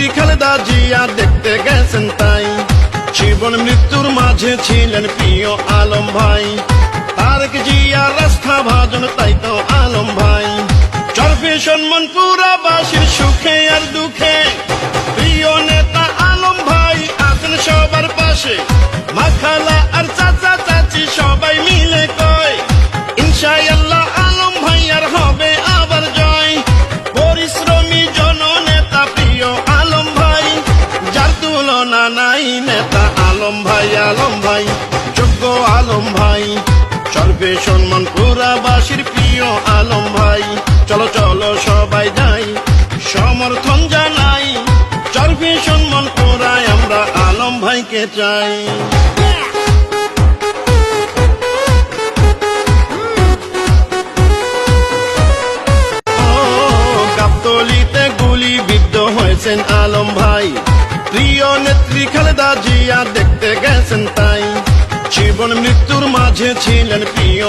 নেত্রী খালেদা জিয়া দেখতে গেছেন তাই। জীবন মৃত্যুর মাঝে ছিলেন প্রিয় আলম ভাই। তারেক জিয়া রাস্তা ভাজন তাই তো আলম ভাই। চরফে সম্মান পুরাবাসীর সুখে আর দুঃখে প্রিয় নেতা আলম ভাই আছেন সবার পাশে। মা খালা আর চাচা চাচি সবাই মিলে কয় ইনশাআল্লাহ আলম ভাই আর হবে আবার জয়। পরিশ্রমী জননেতা প্রিয় আলম ভাই, যার তুলনা নাই নেতা আলম ভাই। আলম ভাই যোগ্য আলম ভাই, চরবে সম্মান পুরাবাসীর প্রিয় আলম ভাই। চলো চলো সবাই যাই সমর্থন জানাই, চরবে সম্মান পুরায় আমরা আলম ভাইকে চাই। গাবতলীতে গুলিবিদ্ধ হয়েছেন আলম ভাই। প্রিয় নেত্রী খালেদা জিয়া দেখতে গেছেন তাই। জীবন মৃত্যুর মাঝে ছিলেন প্রিয়